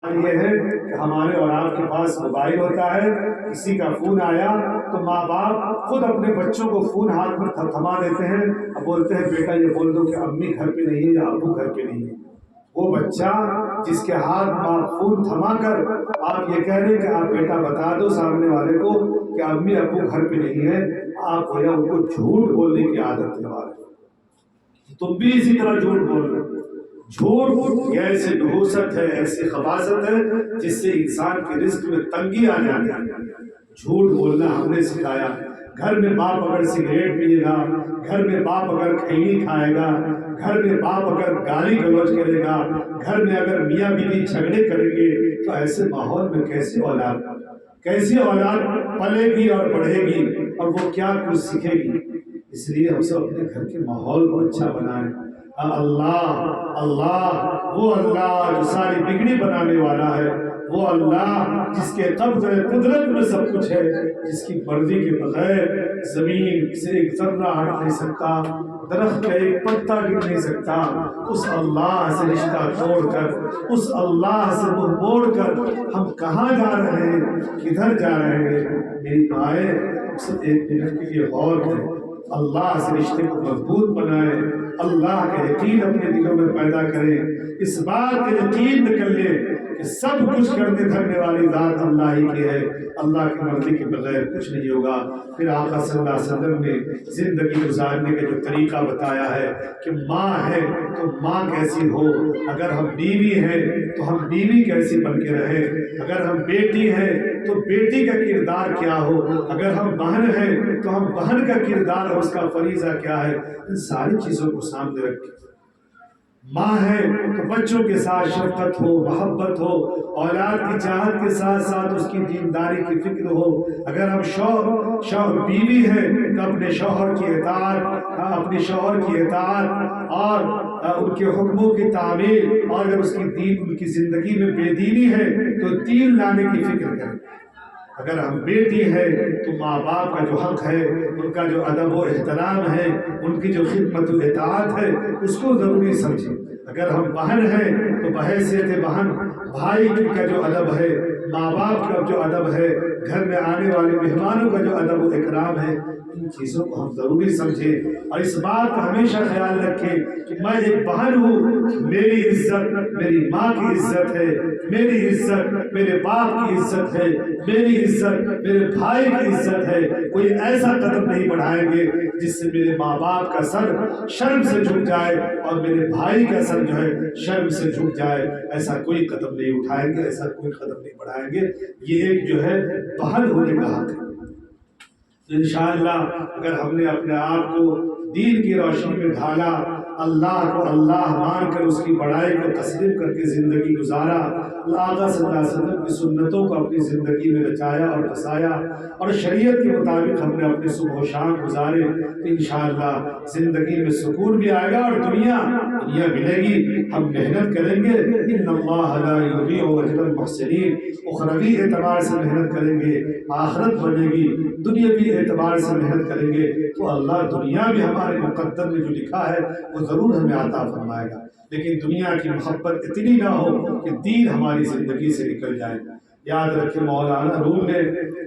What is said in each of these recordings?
یہ ہے کہ ہمارے اور آپ کے پاس موبائل ہوتا ہے، کسی کا فون آیا تو ماں باپ خود اپنے بچوں کو فون ہاتھ میں تھما دیتے ہیں اور بولتے ہیں بیٹا یہ بول دو کہ امی گھر پہ نہیں ہے یا ابو گھر پہ نہیں ہے۔ وہ بچہ جس کے ہاتھ ماں فون تھما کر آپ یہ کہہ رہے کہ آپ بیٹا بتا دو سامنے والے کو کہ امی ابو گھر پہ نہیں ہے، آپ گویا ان کو جھوٹ بولنے کی عادت دلوا رہے ہیں۔ تم بھی اسی طرح جھوٹ بول رہے ہو۔ جھوٹ یہ ایسی نحوست ہے، ایسی خباثت ہے جس سے انسان کے رزق میں تنگی آ جاتی ہے۔ جھوٹ بولنا ہم نے سکھایا۔ گھر میں باپ اگر سگریٹ پیے گا، گھر میں باپ اگر کھینی کھائے گا، گھر میں باپ اگر گالی گلوچ کرے گا، گھر میں اگر میاں بیوی جھگڑے کریں گے تو ایسے ماحول میں کیسی اولاد پلے گی اور بڑھے گی اور وہ کیا کچھ سیکھے گی۔ اس لیے ہم سب اپنے گھر کے ماحول کو اچھا بنائیں۔ اللہ وہ اللہ جو ساری بگڑی بنانے والا ہے، وہ اللہ جس کے قبض قدرت میں سب کچھ ہے، جس کی مرضی کے بغیر زمین سے ایک ذرہ ہٹ نہیں سکتا، درخت کا ایک پتا گر نہیں سکتا۔ اس اللہ سے رشتہ توڑ کر، اس اللہ سے منہ موڑ کر ہم کہاں جا رہے ہیں، کدھر جا رہے ہیں؟ میری مائیں سب ایک منٹ کے لیے غور کریں، اللہ سے رشتے کو مضبوط بنائیں، اللہ کا یقین اپنے دلوں میں پیدا کریں، اس بات کا یقین کر لیں کہ سب کچھ کرنے دھرنے والی ذات اللہ ہی کی ہے، اللہ کی مرضی کے بغیر کچھ نہیں ہوگا۔ پھر آقا صلی اللہ علیہ وسلم نے زندگی گزارنے کا جو طریقہ بتایا ہے کہ ماں ہے تو ماں کیسی ہو، اگر ہم بیوی ہیں تو ہم بیوی کیسی بن کے رہے، اگر ہم بیٹی ہیں تو بیٹی کا کردار کیا ہو، اگر ہم بہن ہیں تو ہم بہن کا کردار اور اس کا فریضہ کیا ہے، ان ساری چیزوں کو سامنے رکھیں۔ ماں ہے تو بچوں کے ساتھ شفقت ہو، محبت ہو، اولاد کی چاہت کے ساتھ ساتھ اس کی دینداری کی فکر ہو۔ اگر ہم شوہر بیوی ہیں تو اپنے شوہر کی اطاعت اور ان کے حکموں کی تعمیل، اور اگر اس کی ان کی زندگی میں بے دینی ہے تو دین لانے کی فکر کریں۔ اگر ہم بیٹی ہے تو ماں باپ کا جو حق ہے، ان کا جو ادب و احترام ہے، ان کی جو خدمت و اطاعت ہے، اس کو ضروری سمجھیں۔ اگر ہم بہن ہیں تو بحیثیت بہن بھائی کا جو ادب ہے، ماں باپ کا جو ادب ہے، گھر میں آنے والے مہمانوں کا جو ادب و اکرام ہے، ان چیزوں کو ہم ضروری سمجھیں اور اس بات کا ہمیشہ خیال رکھیں کہ میں ایک بہن ہوں، میری عزت میری ماں کی عزت ہے، میری عزت میرے باپ کی عزت ہے، میری عزت میرے بھائی کی عزت ہے۔ کوئی ایسا قدم نہیں بڑھائیں گے جس سے میرے ماں باپ کا سر شرم سے جھک جائے اور میرے بھائی کا سر جو ہے شرم سے جھک جائے، ایسا کوئی قدم نہیں اٹھائیں گے، ایسا کوئی قدم نہیں بڑھائیں گے۔ یہ ایک جو ہے بہن ہونے کا حق ہے۔ تو انشاءاللہ اگر ہم نے اپنے آپ کو دین کی روشنی میں ڈھالا، اللہ کو اللہ مان کر اس کی بڑائی کو تسلیم کر کے زندگی گزارا، آقا صلی اللہ علیہ وسلم کی سنتوں کو اپنی زندگی میں رچایا اور بسایا اور شریعت کے مطابق ہم نے اپنے صبح و شام گزارے، تو انشاءاللہ زندگی میں سکون بھی آئے گا اور دنیا ملے گی۔ ہم محنت کریں گے، ان اللہ لا یضیع اجر المحسنین، اخروی اعتبار سے محنت کریں گے، آخرت بنے گی، دنیاوی اعتبار سے محنت کریں گے تو اللہ دنیا بھی ہمارے مقدر میں جو لکھا ہے وہ ضرور ہمیں عطا فرمائے گا۔ لیکن دنیا کی محبت اتنی نہ ہو کہ دین ہماری زندگی سے نکل جائے۔ یاد رکھیں مولانا روم نے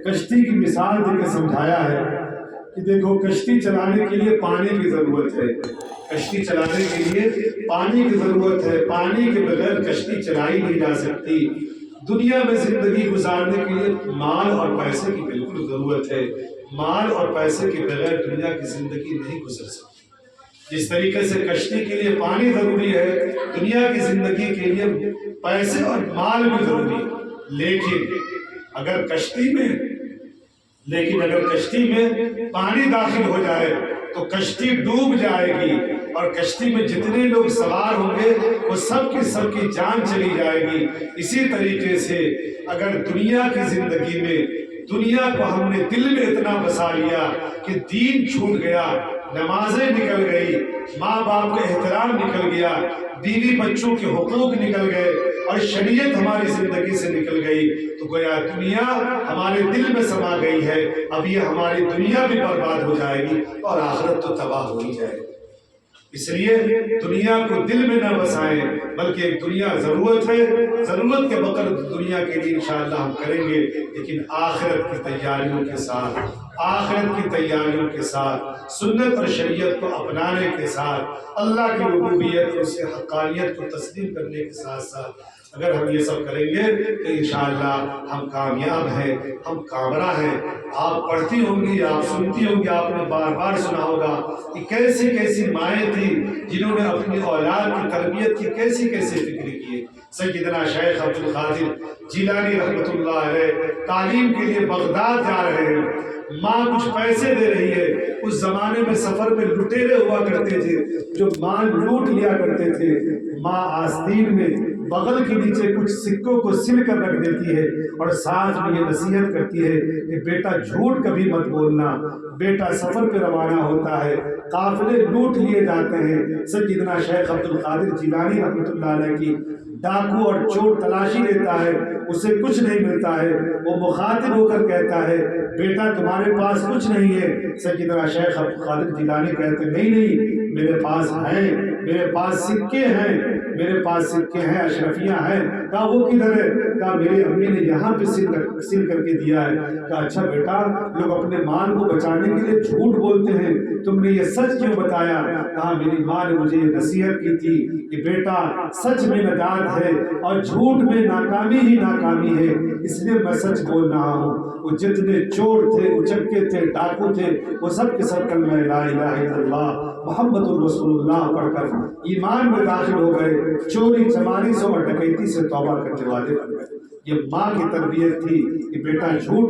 کشتی کی مثال دے کے سمجھایا ہے کہ دیکھو کشتی چلانے کے لیے پانی کی ضرورت ہے، کشتی چلانے کے لیے پانی کی ضرورت ہے، پانی کے بغیر کشتی چلائی نہیں جا سکتی۔ دنیا میں زندگی گزارنے کے لیے مال اور پیسے کی بالکل ضرورت ہے، مال اور پیسے کے بغیر دنیا کی زندگی نہیں گزر سکتی۔ جس طریقے سے کشتی کے لیے پانی ضروری ہے، دنیا کی زندگی کے لیے پیسے اور مال بھی ضروری ہے، لیکن اگر کشتی میں پانی داخل ہو جائے تو کشتی ڈوب جائے گی اور کشتی میں جتنے لوگ سوار ہوں گے وہ سب کی جان چلی جائے گی۔ اسی طریقے سے اگر دنیا کی زندگی میں دنیا کو ہم نے دل میں اتنا بسا لیا کہ دین چھوٹ گیا، نمازیں نکل گئی، ماں باپ کا احترام نکل گیا، بیوی بچوں کے حقوق نکل گئے اور شریعت ہماری زندگی سے نکل گئی، تو گویا دنیا ہمارے دل میں سما گئی ہے۔ اب یہ ہماری دنیا بھی برباد ہو جائے گی اور آخرت تو تباہ ہو ہی جائے گی۔ اس لیے دنیا کو دل میں نہ بسائیں، بلکہ ایک دنیا ضرورت ہے، ضرورت کے بغیر دنیا کے لیے انشاءاللہ ہم کریں گے، لیکن آخرت کی تیاریوں کے ساتھ، آخرت کی تیاریوں کے ساتھ، سنت اور شریعت کو اپنانے کے ساتھ، اللہ کی ربوبیت اور اس کی حقانیت کو تسلیم کرنے کے ساتھ ساتھ اگر ہم یہ سب کریں گے تو انشاءاللہ ہم کامیاب ہیں، ہم کامرہ ہیں۔ آپ پڑھتی ہوں گی، آپ سنتی ہوں گی، آپ نے بار بار سنا ہوگا کہ کیسی کیسی مائیں تھیں جنہوں نے اپنی اولاد کی تربیت کی کیسی کیسی فکر کی۔ سیدنا شیخ عبد القادر جیلانی رحمۃ اللہ علیہ تعلیم کے لیے بغداد جا رہے ہیں، ماں کچھ پیسے دے رہی ہے۔ اس زمانے میں سفر میں لٹیرے ہوا کرتے تھے جو مال لوٹ لیا کرتے تھے۔ ماں آستین میں بغل کے نیچے کچھ سکوں کو سل کر رکھ دیتی ہے اور ساتھ میں یہ نصیحت کرتی ہے کہ بیٹا جھوٹ کبھی مت بولنا، بیٹا سفر پہ روانہ ہوتا ہے، قافلے لوٹ لیے جاتے ہیں۔ سیدنا شیخ عبد القادر جیلانی رحمۃ اللہ علیہ کی ڈاکو اور چور تلاشی لیتا ہے، اسے کچھ نہیں ملتا ہے، وہ مخاطب ہو کر کہتا ہے بیٹا تمہارے پاس کچھ نہیں ہے؟ سیدنا شیخ عبد القادر جیلانی کہتے نہیں، میرے پاس ہیں، میرے پاس سکے ہیں، میرے پاس سکے ہیں، اشرفیاں ہیں۔ کہا وہ کدھر ہے؟ کہا میری امی نے یہاں پہ سل کر کے دیا ہے۔ کہا اچھا بیٹا، لوگ اپنے مال کو بچانے کے لیے جھوٹ بولتے ہیں، تم نے یہ سچ کیوں بتایا؟ کہا میری ماں نے مجھے یہ نصیحت کی تھی کہ بیٹا سچ میں نجات ہے اور جھوٹ میں ناکامی ہی ناکامی ہے، اس لیے میں سچ بول رہا ہوں۔ وہ جتنے چور تھے، اچکے تھے، ڈاکو تھے، وہ سب کے سب کلمہ لا الہ الا اللہ محمد الرسول اللہ پڑھ کر ایمان میں داخل ہو گئے، چوری چماری سے اور ڈکیتی سے توبہ کرنے والے بن گئے۔ یہ ماں کی تربیت تھی کہ بیٹا جھوٹ